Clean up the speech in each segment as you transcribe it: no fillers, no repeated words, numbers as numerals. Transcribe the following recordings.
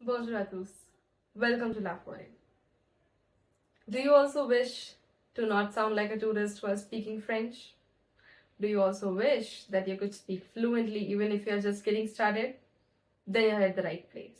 Bonjour à tous. Welcome to La Foret. Do you also wish to not sound like a tourist while speaking French? Do you also wish that you could speak fluently even if you're just getting started? Then you're at the right place.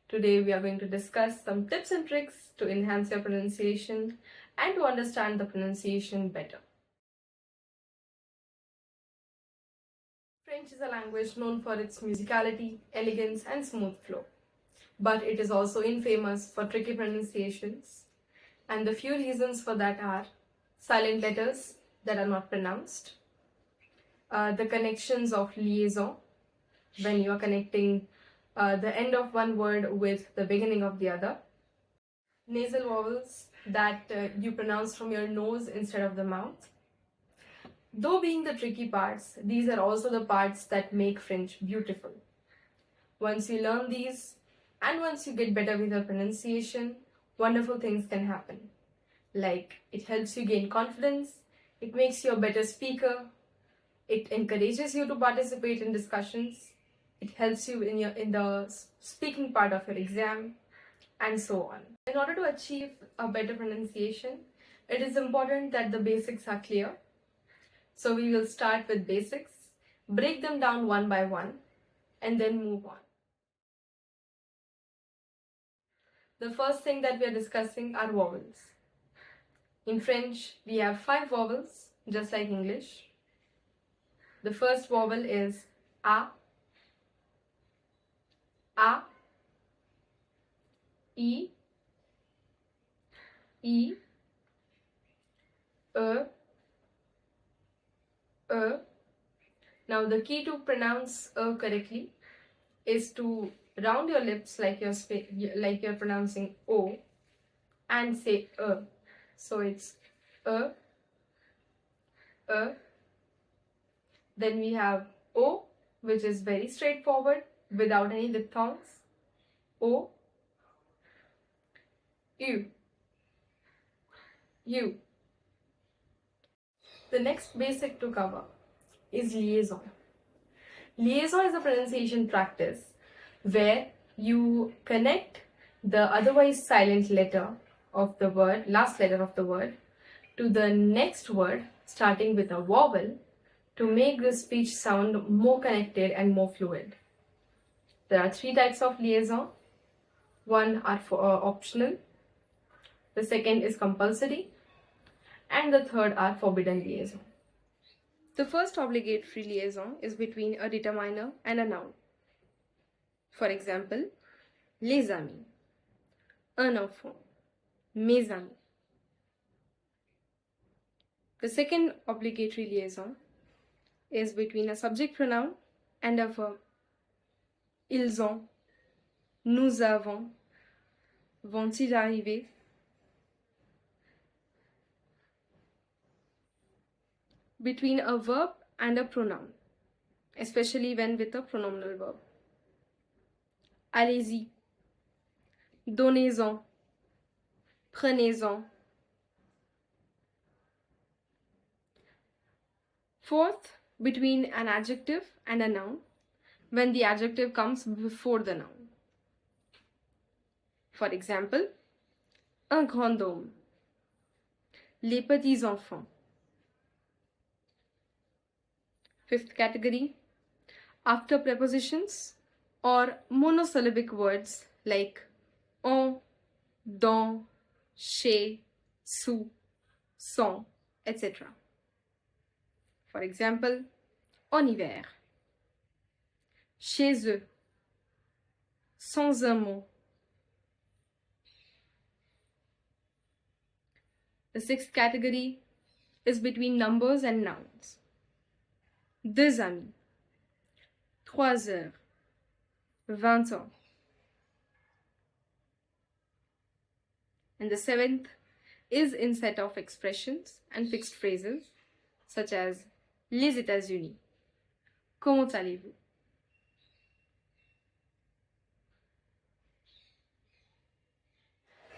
Today we are going to discuss some tips and tricks to enhance your pronunciation and to understand the pronunciation better. French is a language known for its musicality, elegance, and smooth flow. But it is also infamous for tricky pronunciations. And the few reasons for that are silent letters that are not pronounced, the connections of liaison, when you are connecting the end of one word with the beginning of the other, nasal vowels that you pronounce from your nose instead of the mouth. Though being the tricky parts, these are also the parts that make French beautiful. Once you learn these, and once you get better with your pronunciation, wonderful things can happen. Like, it helps you gain confidence, it makes you a better speaker, it encourages you to participate in discussions, it helps you in the speaking part of your exam, and so on. In order to achieve a better pronunciation, it is important that the basics are clear. So we will start with basics, break them down one by one, and then move on. The first thing that we are discussing are vowels. In French, we have 5 vowels, just like English. The first vowel is A, I, E, E, Now the key to pronounce correctly is to round your lips like you're pronouncing O and say So it's Then we have O, which is very straightforward without any diphthongs. O, U, U. The next basic to cover is liaison. Liaison is a pronunciation practice where you connect the otherwise silent letter of the word, last letter of the word, to the next word starting with a vowel to make the speech sound more connected and more fluid. There are 3 types of liaison. One are optional, the second is compulsory, and the third are forbidden liaison. The first obligatory liaison is between a determiner and a noun. For example, les amis, un enfant, mes amis. The second obligatory liaison is between a subject pronoun and a verb. Ils ont, nous avons, vont-ils arriver? Between a verb and a pronoun, especially when with a pronominal verb. Allez-y, donnez-en, prenez-en. Fourth, between an adjective and a noun, when the adjective comes before the noun. For example, un grand homme, les petits enfants. Fifth category, after prepositions or monosyllabic words like on, dans, chez, sous, sans, etc. For example, en hiver, chez eux, sans un mot. The sixth category is between numbers and nouns. 2 amis, 3 heures, 20 ans. And the seventh is in set of expressions and fixed phrases such as les États-Unis, comment allez-vous?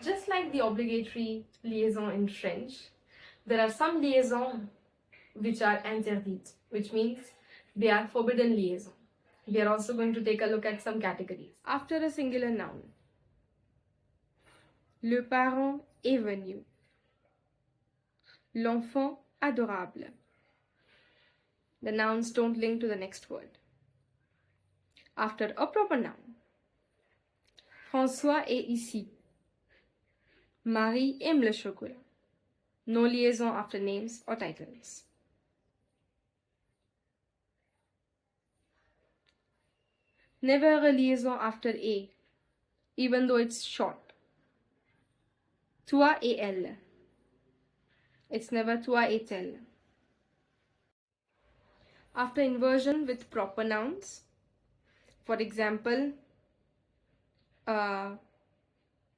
Just like the obligatory liaison in French, there are some liaisons which are interdites, which means they are forbidden liaison. We are also going to take a look at some categories. After a singular noun, Le parent est venu. L'enfant adorable. The nouns don't link to the next word. After a proper noun. François est ici. Marie aime le chocolat. No liaison after names or titles. Never a liaison after a, even though it's short. Toi et elle. It's never toi et elle. After inversion with proper nouns, for example,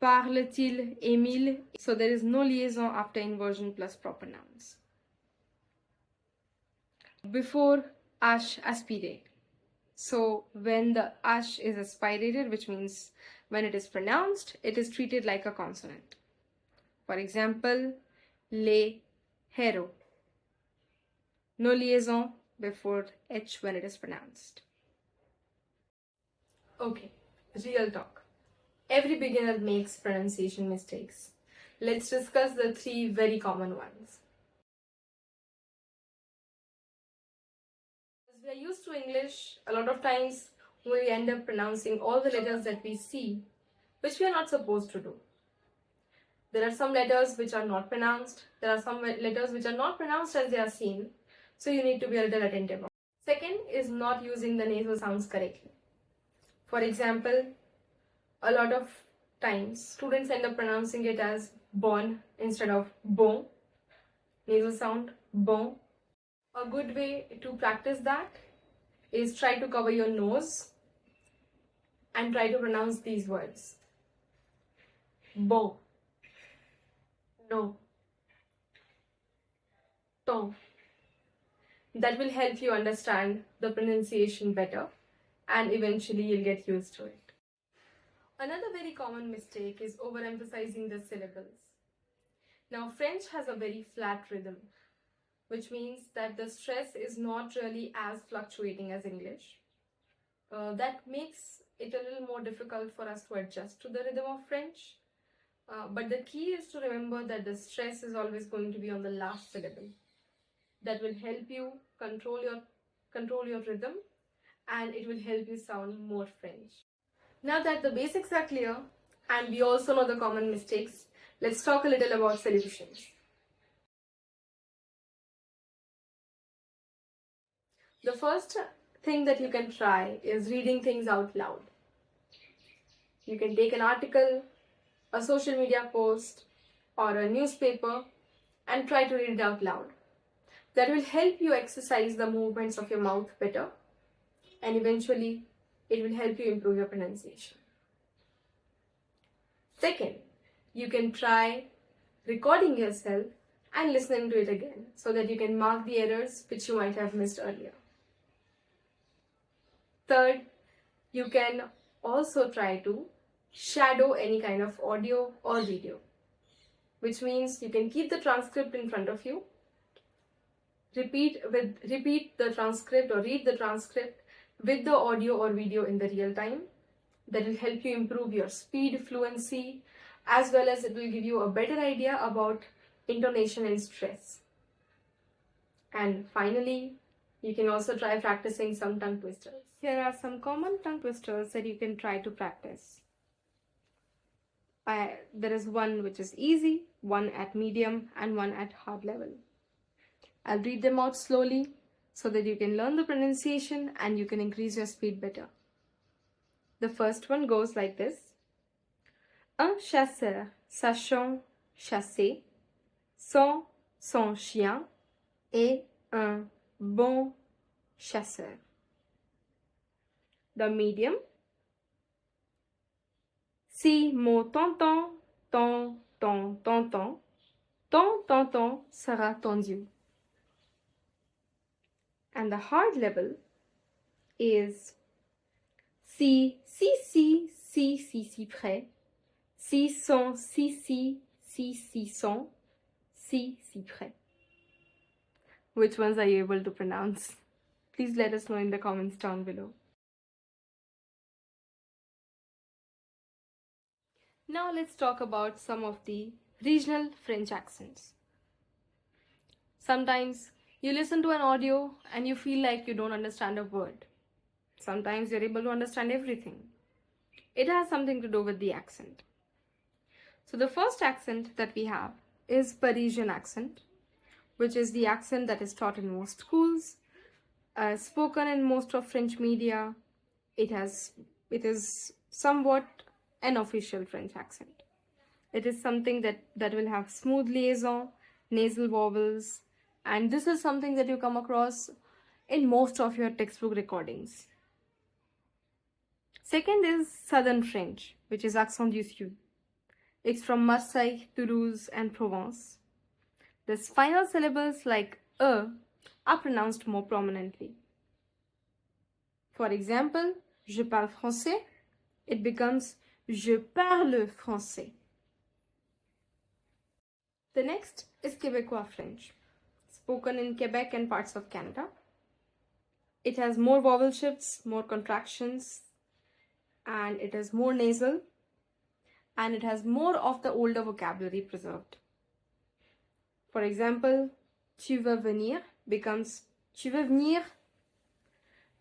parle-t-il Émile? So there is no liaison after inversion plus proper nouns. Before H aspiré. So when the H is aspirated, which means when it is pronounced, it is treated like a consonant. For example, les héros. No liaison before H when it is pronounced. Okay, real talk. Every beginner makes pronunciation mistakes. Let's discuss the 3 very common ones. As we are used to English, a lot of times we end up pronouncing all the letters that we see, which we are not supposed to do. There are some letters which are not pronounced. There are some letters which are not pronounced as they are seen. So you need to be a little attentive. Second is not using the nasal sounds correctly. For example, a lot of times students end up pronouncing it as bon instead of bon. Nasal sound bon. A good way to practice that is try to cover your nose and try to pronounce these words. Bon. No. Ton. That will help you understand the pronunciation better and eventually you'll get used to it. Another very common mistake is overemphasizing the syllables. Now French has a very flat rhythm, which means that the stress is not really as fluctuating as English. That makes it a little more difficult for us to adjust to the rhythm of French. But the key is to remember that the stress is always going to be on the last syllable. That will help you control your rhythm and it will help you sound more French. Now that the basics are clear and we also know the common mistakes, let's talk a little about solutions. The first thing that you can try is reading things out loud. You can take an article, a social media post, or a newspaper and try to read it out loud. That will help you exercise the movements of your mouth better and eventually it will help you improve your pronunciation. Second, you can try recording yourself and listening to it again so that you can mark the errors which you might have missed earlier. Third, you can also try to shadow any kind of audio or video, which means you can keep the transcript in front of you, repeat the transcript or read the transcript with the audio or video in the real time. That will help you improve your speed, fluency, as well as it will give you a better idea about intonation and stress. And finally, you can also try practicing some tongue twisters. Here are some common tongue twisters that you can try to practice. There is one which is easy, one at medium, and one at hard level. I'll read them out slowly so that you can learn the pronunciation and you can increase your speed better. The first one goes like this. Un chasseur sachant chasser, sans son chien, est un bon chasseur. The medium. Si mon tonton, ton tonton sera ton Dieu. And the hard level is si près, si sont si près. Which ones are you able to pronounce? Please let us know in the comments down below. Now let's talk about some of the regional French accents. Sometimes you listen to an audio and you feel like you don't understand a word. Sometimes you're able to understand everything. It has something to do with the accent. So the first accent that we have is Parisian accent, which is the accent that is taught in most schools, spoken in most of French media. It is somewhat an official French accent. It is something that will have smooth liaison, nasal vowels, and this is something that you come across in most of your textbook recordings. Second is Southern French, which is accent du Sud. It's from Marseille, Toulouse, and Provence. The final syllables like are pronounced more prominently. For example, je parle français, it becomes je parle français. The next is Québécois French, spoken in Quebec and parts of Canada. It has more vowel shifts, more contractions, and it is more nasal, and it has more of the older vocabulary preserved. For example, tu vas venir becomes tu veux venir,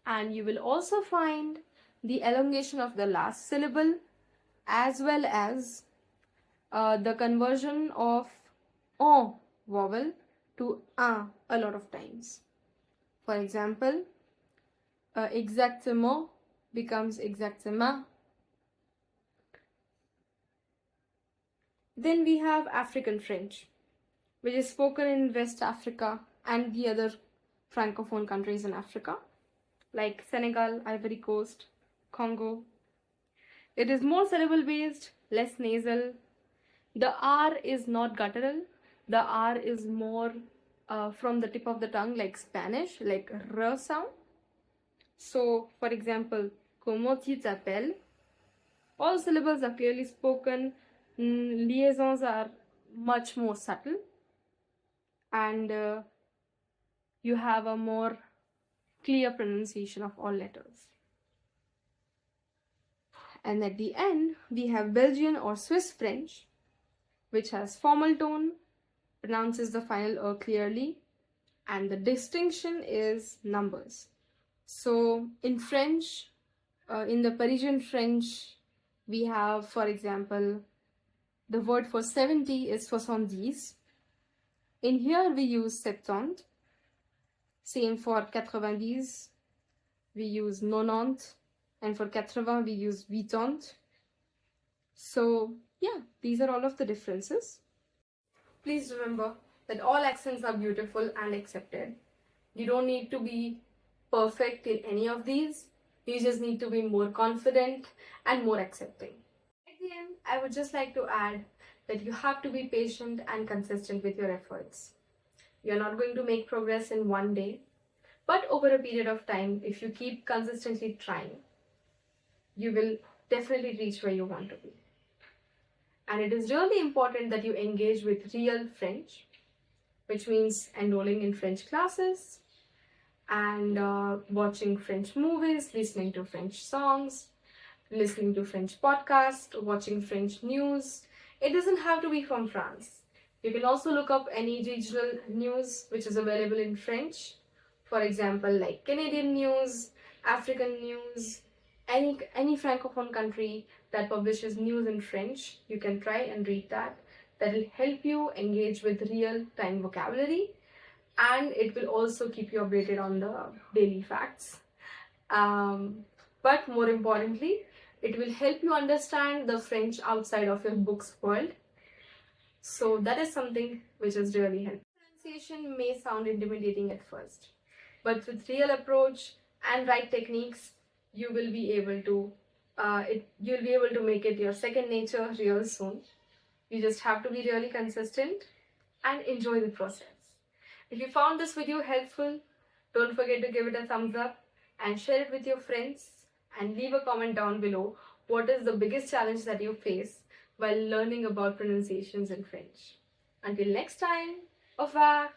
and you will also find the elongation of the last syllable as well as the conversion of on vowel to un a lot of times. For example, exactement becomes exactement. Then we have African French, which is spoken in West Africa and the other francophone countries in Africa, like Senegal, Ivory Coast, Congo. It is more syllable based, less nasal. The R is not guttural. The R is more from the tip of the tongue, like Spanish, like R sound. So, for example, comment tu t'appelles? All syllables are clearly spoken. Liaisons are much more subtle, and you have a more clear pronunciation of all letters. And at the end, we have Belgian or Swiss French, which has formal tone, pronounces the final clearly, and the distinction is numbers. So in French, in the Parisian French, we have, for example, the word for 70 is 70. In here we use 70. Same for 90, we use 90. And for 80, we use 80. So yeah, these are all of the differences. Please remember that all accents are beautiful and accepted. You don't need to be perfect in any of these. You just need to be more confident and more accepting. At the end, I would just like to add that you have to be patient and consistent with your efforts. You're not going to make progress in one day, but over a period of time, if you keep consistently trying, you will definitely reach where you want to be. And it is really important that you engage with real French, which means enrolling in French classes and watching French movies, listening to French songs, listening to French podcasts, watching French news. It doesn't have to be from France. You can also look up any regional news which is available in French. For example, like Canadian news, African news, any francophone country that publishes news in French, you can try and read that. That will help you engage with real-time vocabulary, and it will also keep you updated on the daily facts. But more importantly, it will help you understand the French outside of your book's world. So that is something which is really helpful. Pronunciation may sound intimidating at first, but with real approach and right techniques, you will be able to make it your second nature real soon. You just have to be really consistent and enjoy the process. If you found this video helpful, don't forget to give it a thumbs up and share it with your friends, and leave a comment down below what is the biggest challenge that you face while learning about pronunciations in French. Until next time, au revoir!